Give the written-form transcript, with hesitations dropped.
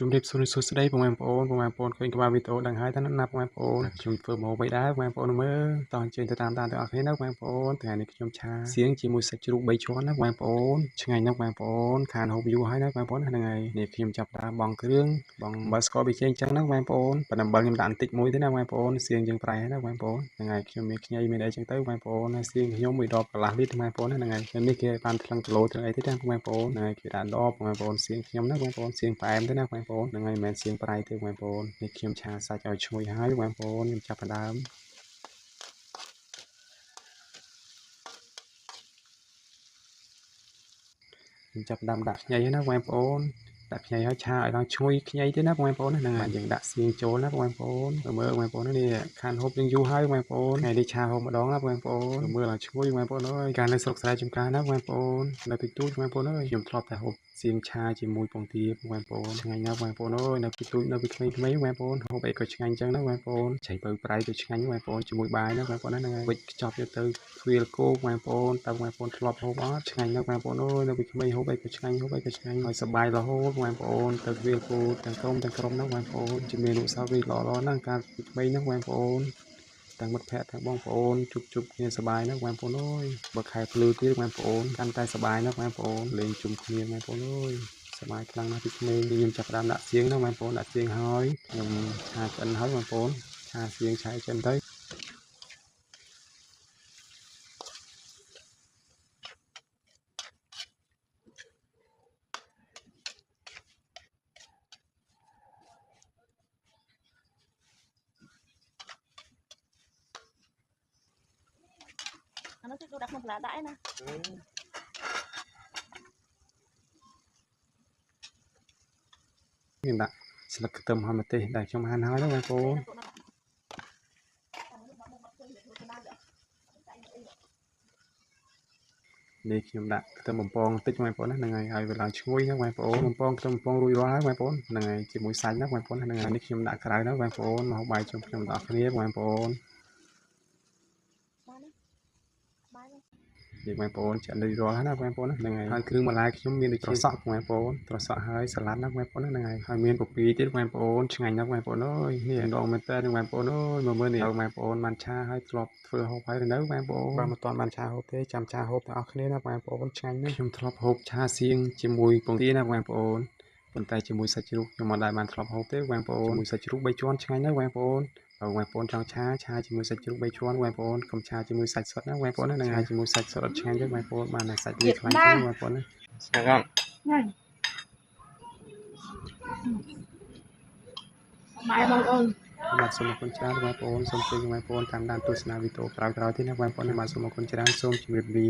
ជំរាបសួរស្ដីបងប្អូនឃើញក្បាលវីដេអូដឹងហើយតើណាបងប្អូនខ្ញុំធ្វើមកអ្វីដែរបងប្អូនមើលតោះអញ្ជើញទៅតាមដានទាំងអស់គ្នាណាបងប្អូនថ្ងៃនេះខ្ញុំឆាសៀងជាមួយសាច់ជ្រូក3ជាន់ណាបងប្អូនឆ្ងាញ់ណាស់បងប្អូនខានហូបយូរហើយណាបងប្អូនហ្នឹងហើយនេះខ្ញុំចាប់ដើមបងគ្រឿងបងអំបិលស្ករប៊ីចេងអញ្ចឹងណាបងប្អូនប៉ុន្តែអំបិលខ្ញុំដាក់បន្តិចមួយទេណាបងប្អូនសៀងយើងប្រៃហើយណាបងប្អូនហ្នឹងហើយខ្ញុំមានខ្ញីមានអីចឹងទៅបងប្អូនហើយសៀងខ្ញុំមួយដបកន្លះលីត្របងប្អូនហ្នឹងហើយនេះគេបានថ្លឹងគីឡូថ្លៃអីទេណាបងប្អូនហ្នឹងហើយគេដាក់ដបបងប្អូនសៀងខ្ញុំណាបងប្អូនសៀងផ្អែមទេណាបងប្អូនហ្នឹងហើយមិនមែនសៀងប្រៃទេបងប្អូននេះខ្ញុំឆាសាច់ឲ្យឈ្ងុយហើយបងប្អូនខ្ញុំចាប់ផ្ដើមដាក់ខ្ញីណាបងប្អូនដាក់ខ្ញីឲ្យឆាឲ្យដល់ឈ្ងុយខ្ញីទេណាបងប្អូនហ្នឹងហើយយើងដាក់សៀងចូលណាបងប្អូនមើលបងប្អូននេះខានហូបយើងយូរហើយបងប្អូនថ្ងៃនេះឆាហូបម្ដងណាបងប្អូនមើលឲ្យឈ្ងុយបងប្អូនអើយការនៅស្រុកស្រែចំការណាបងប្អូននៅទីទូចបងប្អូនអើយខ្ញុំធ្លាប់តែហូបសៀងឆាជាមួយពងទាបងប្អូនឆ្ងាញ់ណាស់បងប្អូនអើយនៅទីទូចនៅពីក្មេងៗបងប្អូនហូបអីក៏ឆ្ងាញ់ចឹងណាបងប្អូនឆៃបើប្រៃក៏ឆ្ងាញ់បងប្អូនជាមួយបាយណាបងប្អូនហ្នឹងហើយវិចខ្ចប់យកទៅទ្វាលគោកបងប្អូនតើបងប្អូនធ្លាប់ហូបអត់ឆ្ងាញ់ណាស់បងប្អូនអើយនៅពីក្មេងហូបអីក៏ឆ្ងាញ់ហើយសប្បាយរហូតបងប្អូនទៅទ្វាលគោទាំងក្រុមណាបងប្អូនជំនាញអនុស្សាវរីយ៍ល្អៗណាស់កាលពីក្មេងណាបងប្អូនទាំងមិត្តភ័ក្តិទាំងបងប្អូនជួបគ្នាសប្បាយណាស់បងប្អូនអើយបើខែភ្លឺទៀតបងប្អូនកាន់តែសប្បាយណាស់បងប្អូនលេងជុំគ្នាបងប្អូនអើយសប្បាយខ្លាំងណាស់ពីក្មេងខ្ញុំចាប់ផ្ដើមដាក់សៀងណាបងប្អូនដាក់សៀងហើយខ្ញុំឆាឆ្អិនហើយបងប្អូនឆាសៀងឆាឆ្អិនទៅអានោះគឺដាក់ក្នុងផ្លាដាក់ឯណាខ្ញុំដាក់ស្លឹកខ្ទឹមហើយម្ទេសដែលខ្ញុំហាន់ហើយណាបងប្អូននេះខ្ញុំដាក់ខ្ទឹមបំពងបន្តិចបងប្អូនណាហ្នឹងហើយវាឡើងឈ្ងុយណាបងប្អូនបំពងខ្ទឹមបំពងរួចរាល់ហើយបងប្អូនហ្នឹងហើយជាមួយសាច់ណាបងប្អូនហ្នឹងហើយនេះខ្ញុំដាក់ក្រៅណាបងប្អូនមកបាយជុំខ្ញុំដល់គ្នាបងប្អូននេះបងប្អូនចាក់លុយរាល់ហើយណាបងប្អូនហ្នឹងហើយគ្រឿងបន្លែខ្ញុំមានដូចត្រសក់បងប្អូនត្រសក់ហើយសាឡាត់ណាបងប្អូនហ្នឹងហើយមានពពីទៀតបងប្អូនឆ្ងាញ់ណាស់បងប្អូនអើយនេះដងមែនតើបងប្អូនអើយមើលនេះបងប្អូនបានឆាហើយធ្លាប់ធ្វើហូបហើយនៅបងប្អូនបើមិនទាន់បានឆាហូបទេចាំឆាហូបទាំងអស់គ្នាណាបងប្អូនឆ្ងាញ់ណាស់ខ្ញុំធ្លាប់ហូបឆាសៀងជាមួយពងទាណាបងប្អូនប៉ុន្តែជាមួយសាច់ជ្រូកខ្ញុំមិនដែលបានធ្លាប់ហូបទេបងប្អូនជាមួយសាច់ជ្រូក3ជាន់ឆ្ងាញ់ណាស់បងប្អូនបងប្អូនចង់ឆាជាមួយសាច់ជ្រូក3ជាន់បងប្អូនកុំឆាជាមួយសាច់សុទ្ធណាបងប្អូនណាហ្នឹងហើយជាមួយសាច់សុទ្ធអត់ឆ្ងាញ់ទេបងប្អូនបានតែសាច់វាខ្លាញ់ទេបងប្អូនណាឆ្ងាញ់អត់បាយបងប្អូនបាទសូមអរគុណច្រើនបងប្អូនសូមជួយបងប្អូនតាមដានទស្សនាវីដេអូក្រោយៗទៀតណាបងប្អូនបាទសូមអរគុណច្រើនសូមជម្រាបលា